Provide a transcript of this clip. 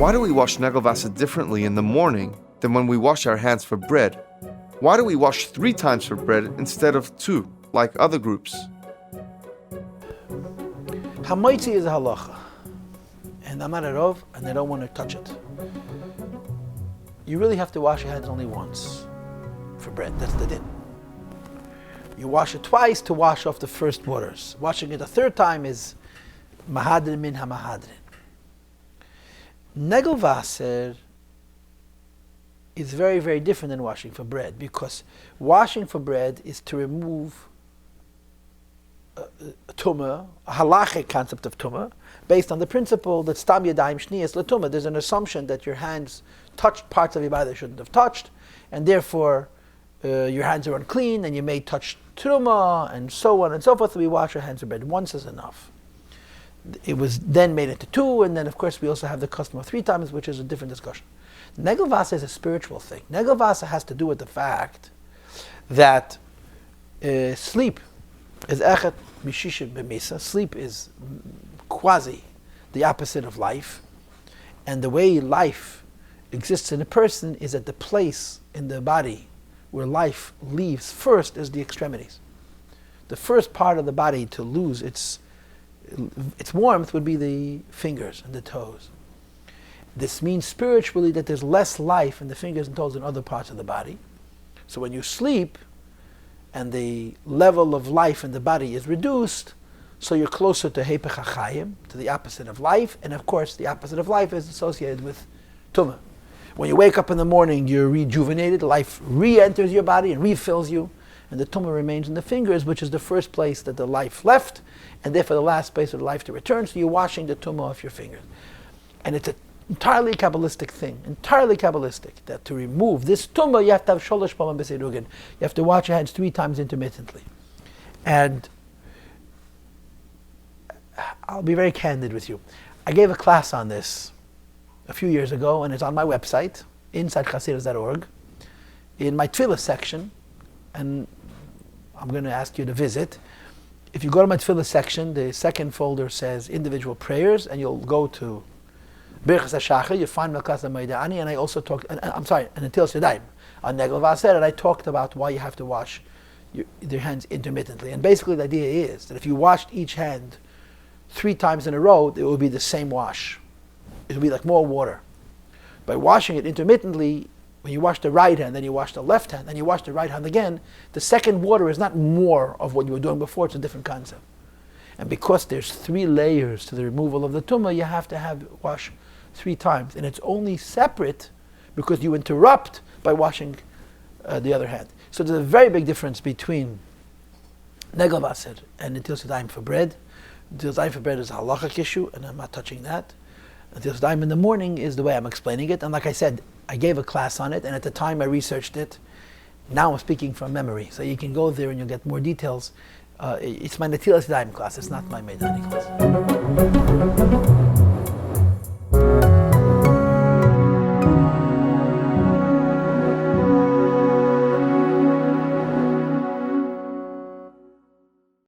Why do we wash Negal Vasser differently in the morning than when we wash our hands for bread? Why do we wash 3 times for bread instead of 2, like other groups? Hamaitzi is a halacha, and I'm not a rov, and I don't want to touch it. You really have to wash your hands only once for bread. That's the din. You wash it twice to wash off the first waters. Washing it a third time is mahadrin min hamahadrin. Negal Vasser is very, very different than washing for bread, because washing for bread is to remove tumah, a halachic concept of tumah, based on the principle that stam yadayim shniyas l'tumah. There's an assumption that your hands touched parts of your body they shouldn't have touched, and therefore your hands are unclean, and you may touch truma, and so on and so forth. So we wash our hands for bread. Once is enough. It was then made into 2, and then of course we also have the custom of 3 times, which is a different discussion. Negal Vasser is a spiritual thing. Negal Vasser has to do with the fact that sleep is echet mishisha b'misa. Sleep is quasi the opposite of life, and the way life exists in a person is at the place in the body where life leaves first is the extremities. The first part of the body to lose its warmth would be the fingers and the toes. This means spiritually that there's less life in the fingers and toes than other parts of the body. So when you sleep and the level of life in the body is reduced, so you're closer to hepech hachayim, to the opposite of life, and of course the opposite of life is associated with tumah. When you wake up in the morning, you're rejuvenated, life re-enters your body and refills you, and the tumah remains in the fingers, which is the first place that the life left, and therefore the last place of the life to return, so you're washing the tumah off your fingers. And it's an entirely Kabbalistic thing, that to remove this tumah, you have to have sholosh pamim b'seirugin. You have to wash your hands 3 times intermittently. And I'll be very candid with you. I gave a class on this a few years ago, and it's on my website, inside chasidus.org, in my tefillah section, and I'm going to ask you to visit. If you go to my tefillah section, the second folder says individual prayers, and you'll go to Birchas HaShachar, you find Melkas HaMaidani, and I also talked, and until Sedaim, on Negal Vasser, and I talked about why you have to wash your hands intermittently. And basically the idea is that if you washed each hand 3 times in a row, it would be the same wash. It would be like more water. By washing it intermittently, when you wash the right hand, then you wash the left hand, then you wash the right hand again, the second water is not more of what you were doing before, it's a different concept. And because there's 3 layers to the removal of the tumah, you have to wash 3 times. And it's only separate because you interrupt by washing the other hand. So there's a very big difference between Negal Vasser and Netil Sedayim for bread. Netil Sedayim for bread is a halachic issue, and I'm not touching that. Netil Sedayim in the morning is the way I'm explaining it. And like I said, I gave a class on it, and at the time I researched it. Now I'm speaking from memory. So you can go there and you'll get more details. It's my Netil Sedayim class, it's not my Meidani class.